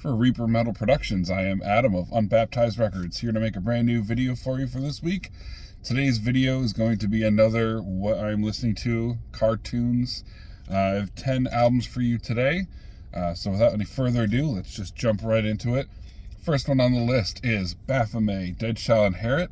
For Reaper Metal Productions, I am Adam of Unbaptized Records, here to make a brand new video for you for this week. Today's video is going to be another what I'm listening to, cartoons. I have 10 albums for you today, so without any further ado, let's just jump right into it. First one on the list is Baphomet, Dead Shall Inherit.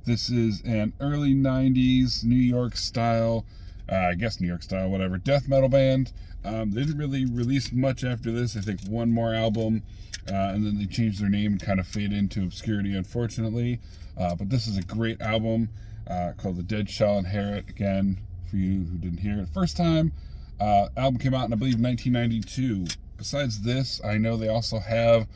This is an early 90s New York style, whatever, death metal band. They didn't really release much after this. I think one more album, and then they changed their name and kind of faded into obscurity, unfortunately. But this is a great album called The Dead Shall Inherit. Again, for you who didn't hear it first time, album came out in, I believe, 1992. Besides this, I know they also have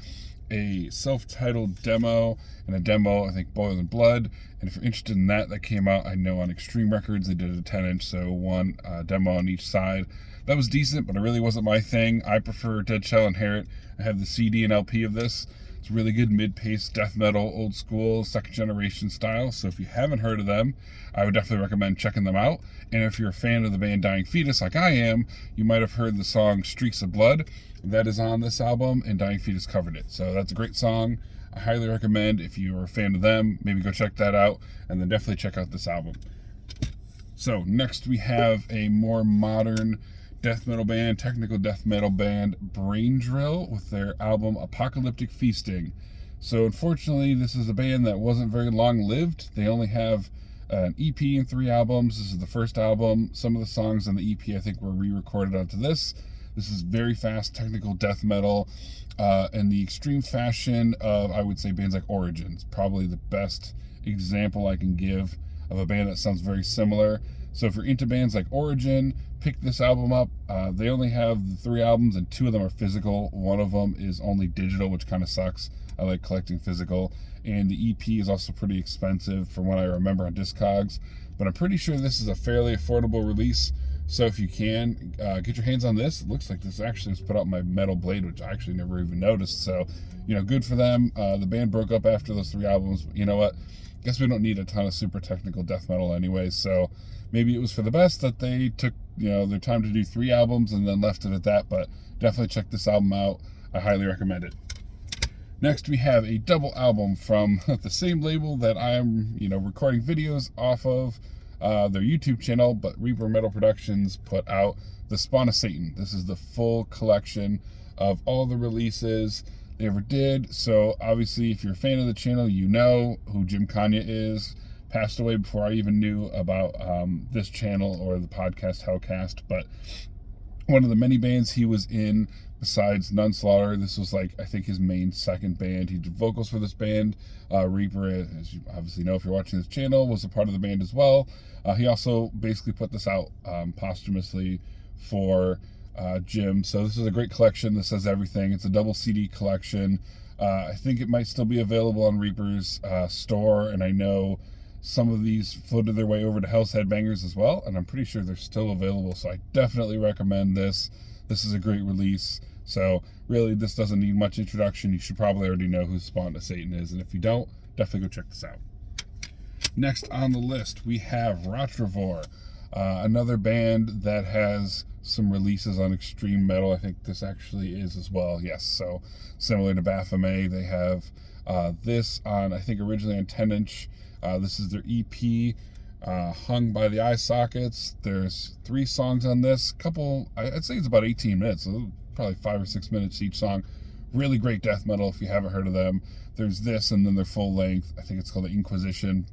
a self-titled demo and a demo, I think, Boil and Blood. And if you're interested in that, that came out, I know, on Extreme Records. They did a 10-inch, so one demo on each side. That was decent, but it really wasn't my thing. I prefer Dead Shall Inherit. I have the CD and LP of this. It's really good mid-paced death metal, old school, second generation style. So if you haven't heard of them, I would definitely recommend checking them out. And if you're a fan of the band Dying Fetus like I am, you might have heard the song Streaks of Blood. That is on this album, and Dying Fetus covered it. So that's a great song. I highly recommend, if you are a fan of them, maybe go check that out, and then definitely check out this album. So next we have a more modern death metal band, technical death metal band, Brain Drill, with their album Apocalyptic Feasting. So unfortunately, this is a band that wasn't very long-lived. They only have an EP and 3 albums. This is the first album. Some of the songs on the EP, I think, were re-recorded onto this. This is very fast technical death metal in the extreme fashion of, I would say, bands like Origins. Probably the best example I can give of a band that sounds very similar. So if you're into bands like Origin, pick this album up. They only have the 3 albums, and 2 of them are physical. One of them is only digital, which kind of sucks. I like collecting physical. And the EP is also pretty expensive from what I remember on Discogs. But I'm pretty sure this is a fairly affordable release. So if you can, get your hands on this. It looks like this actually was put out in my Metal Blade, which I actually never even noticed. So, good for them. The band broke up after those 3 albums. But you know what? Guess we don't need a ton of super technical death metal anyway. So maybe it was for the best that they took, their time to do 3 albums and then left it at that. But definitely check this album out. I highly recommend it. Next, we have a double album from the same label that I'm, recording videos off of. Their YouTube channel, but Reaper Metal Productions put out The Spawn of Satan. This is the full collection of all the releases they ever did. So obviously, if you're a fan of the channel, you know who Jim Kanye is. Passed away before I even knew about this channel or the podcast Hellcast, but one of the many bands he was in besides Nunslaughter. This was I think his main second band. He did vocals for this band. Reaper, as you obviously know if you're watching this channel, was a part of the band as well. He also basically put this out posthumously for Jim. So this is a great collection. This has everything. It's a double CD collection. I think it might still be available on Reaper's store, and I know some of these floated their way over to Hell's Headbangers as well, and I'm pretty sure they're still available, so I definitely recommend this. This is a great release. So really, this doesn't need much introduction. You should probably already know who Spawn of Satan is, and if you don't, definitely go check this out. Next on the list, we have Rottor, another band that has some releases on extreme metal. I think this actually is as well. Yes, so similar to Baphomet, they have this on, I think, originally on 10-inch. This is their EP, Hung by the Eye Sockets. There's 3 songs on this. I'd say it's about 18 minutes, so probably 5 or 6 minutes each song. Really great death metal if you haven't heard of them. There's this, and then their full length. I think it's called the Inquisition.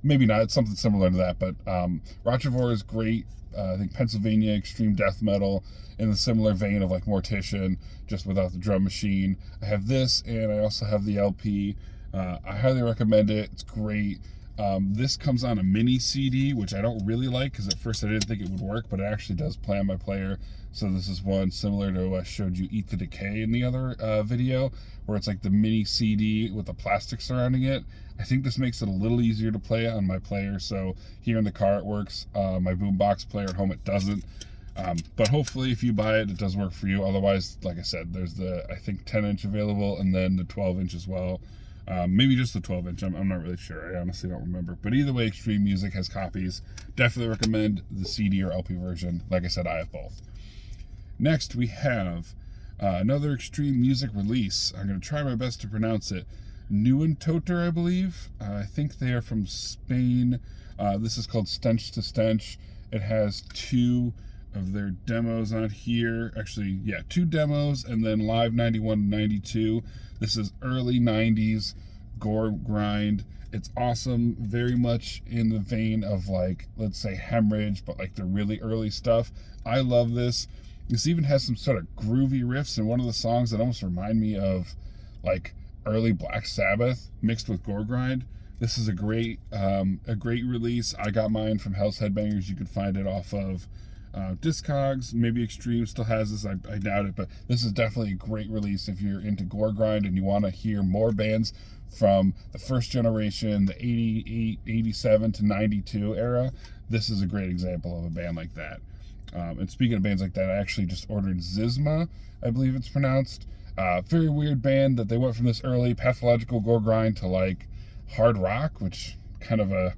Maybe not. It's something similar to that, but Rottor is great. I think Pennsylvania extreme death metal in the similar vein of Mortician, just without the drum machine. I have this, and I also have the LP. I highly recommend it. It's great. This comes on a mini CD, which I don't really like because at first I didn't think it would work, but it actually does play on my player. So this is one similar to what I showed you Eat the Decay in the other video, where it's the mini CD with the plastic surrounding it. I think this makes it a little easier to play on my player. So here in the car it works. My boombox player at home it doesn't. But hopefully if you buy it, it does work for you. Otherwise, like I said, there's the, I think, 10-inch available, and then the 12-inch as well. Maybe just the 12-inch. I'm not really sure. I honestly don't remember. But either way, Extreme Music has copies. Definitely recommend the CD or LP version. Like I said, I have both. Next, we have Another extreme music release. I'm going to try my best to pronounce it. Neuentoter, I believe. I think they are from Spain. This is called Stench to Stench. It has 2 of their demos on here. Actually, yeah, 2 demos and then Live 91 and 92. This is early 90s Gore Grind. It's awesome, very much in the vein of, like, let's say Hemorrhage, but like the really early stuff. I love this. This even has some sort of groovy riffs in one of the songs that almost remind me of like early Black Sabbath mixed with Gore Grind. This is a great release. I got mine from Hell's Headbangers. You could find it off of Discogs. Maybe Extreme still has this. I doubt it, but this is definitely a great release if you're into Gore Grind and you want to hear more bands from the first generation, the 88, 87 to 92 era. This is a great example of a band like that. And speaking of bands like that, I actually just ordered Zizma, I believe it's pronounced. Very weird band that they went from this early pathological Gore Grind to like hard rock, which kind of a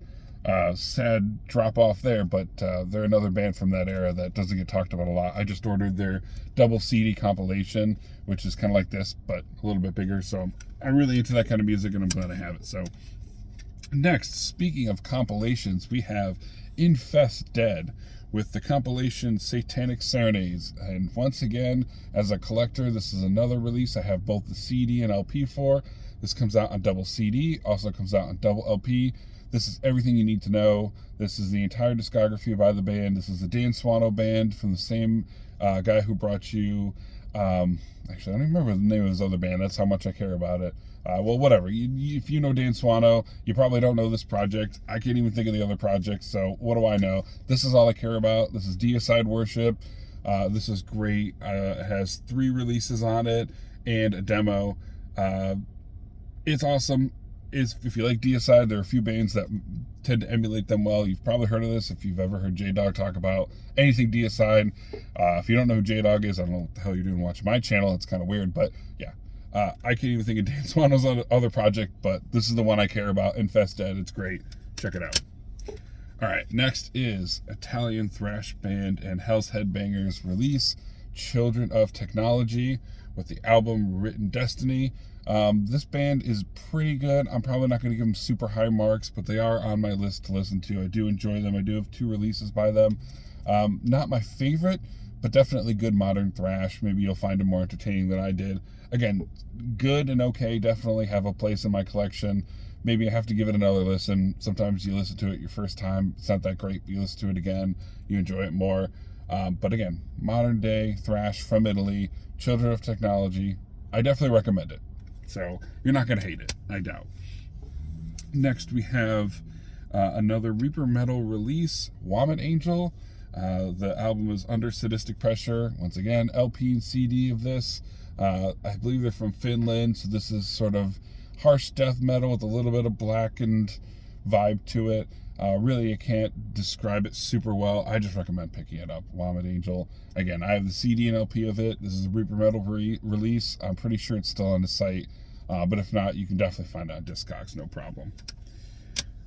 sad drop off there, but they're another band from that era that doesn't get talked about a lot. I just ordered their double CD compilation, which is kind of like this, but a little bit bigger. So I'm really into that kind of music and I'm glad I have it. So next, speaking of compilations, we have Infest Dead with the compilation Satanic Serenades. And once again, as a collector, this is another release I have both the CD and LP for. This comes out on double CD, also comes out on double LP. This is everything you need to know. This is the entire discography by the band. This is the Dan Swano band from the same guy who brought you, actually, I don't even remember the name of his other band. That's how much I care about it. Well, whatever. If you know Dan Swano, you probably don't know this project. I can't even think of the other projects, so what do I know? This is all I care about. This is Deicide Worship. This is great. It has 3 releases on it and a demo. It's awesome. If you like Deicide, there are a few bands that tend to emulate them well. You've probably heard of this if you've ever heard J-Dog talk about anything Deicide. If you don't know who J-Dog is, I don't know what the hell you're doing watching my channel. It's kind of weird, but yeah. I can't even think of Dan Swano's other project, but this is the one I care about, Infest Dead. It's great. Check it out. All right, next is Italian thrash band and Hell's Headbangers release, Children of Technology, with the album Written Destiny. This band is pretty good. I'm probably not going to give them super high marks, but they are on my list to listen to. I do enjoy them. I do have 2 releases by them. Not my favorite, but definitely good modern thrash. Maybe you'll find it more entertaining than I did. Again, good and okay, definitely have a place in my collection. Maybe I have to give it another listen. Sometimes you listen to it your first time, it's not that great, but you listen to it again, you enjoy it more. But again, modern day thrash from Italy, Children of Technology, I definitely recommend it. So you're not going to hate it, I doubt. Next we have another Reaper Metal release, Wed Angel. The album is Under Sadistic Pressure. Once again, LP and CD of this. I believe they're from Finland, so this is sort of harsh death metal with a little bit of blackened vibe to it. Really, I can't describe it super well. I just recommend picking it up, Wed Angel. Again, I have the CD and LP of it. This is a Reaper Metal release. I'm pretty sure it's still on the site, but if not, you can definitely find it on Discogs, no problem.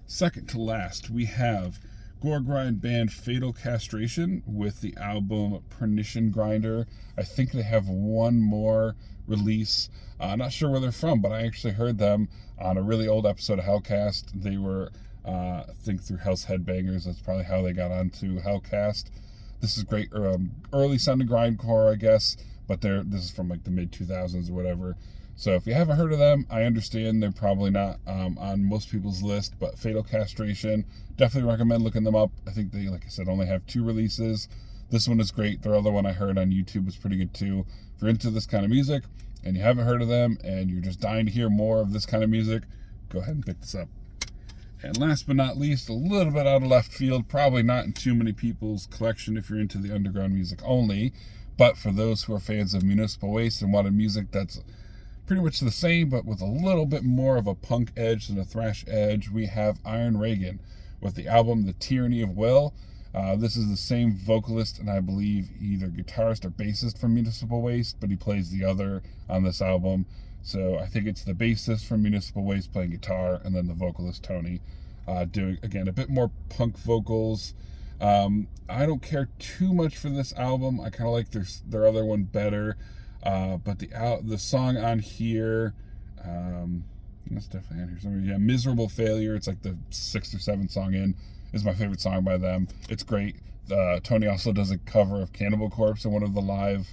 Second to last, we have Gore Grind band Fatal Castration with the album Pernition Grinder. I think they have one more release. I'm not sure where they're from, but I actually heard them on a really old episode of Hellcast. They were, I think, through Hell's Headbangers. That's probably how they got onto Hellcast. This is great, early sounding grindcore, I guess, but this is from like the mid 2000s or whatever. So if you haven't heard of them, I understand they're probably not on most people's list, but Fatal Castration, definitely recommend looking them up. I think they, like I said, only have 2 releases. This one is great. Their other one I heard on YouTube was pretty good too. If you're into this kind of music and you haven't heard of them and you're just dying to hear more of this kind of music, go ahead and pick this up. And last but not least, a little bit out of left field, probably not in too many people's collection if you're into the underground music only, but for those who are fans of Municipal Waste and wanted music that's pretty much the same, but with a little bit more of a punk edge than a thrash edge, we have Iron Reagan with the album The Tyranny of Will. This is the same vocalist and I believe either guitarist or bassist from Municipal Waste, but he plays the other on this album. So I think it's the bassist from Municipal Waste playing guitar, and then the vocalist Tony doing, again, a bit more punk vocals. I don't care too much for this album. I kind of like their other one better. But the song on here, that's definitely on here somewhere. Yeah, Miserable Failure. It's like the 6th or 7th song in. Is my favorite song by them. It's great. Tony also does a cover of Cannibal Corpse in one of the live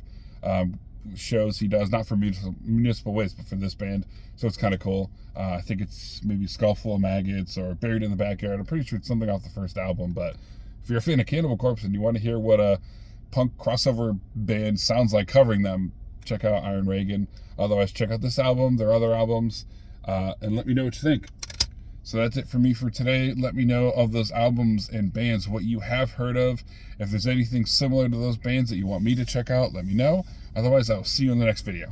shows he does, not for Municipal Waste, but for this band. So it's kind of cool. I think it's maybe Skull Full of Maggots or Buried in the Backyard. I'm pretty sure it's something off the first album. But if you're a fan of Cannibal Corpse and you want to hear what a punk crossover band sounds like covering them, check out Iron Reagan. Otherwise, check out this album, their other albums, and let me know what you think. So that's it for me for today. Let me know of those albums and bands what you have heard of. If there's anything similar to those bands that you want me to check out, let me know. Otherwise, I'll see you in the next video.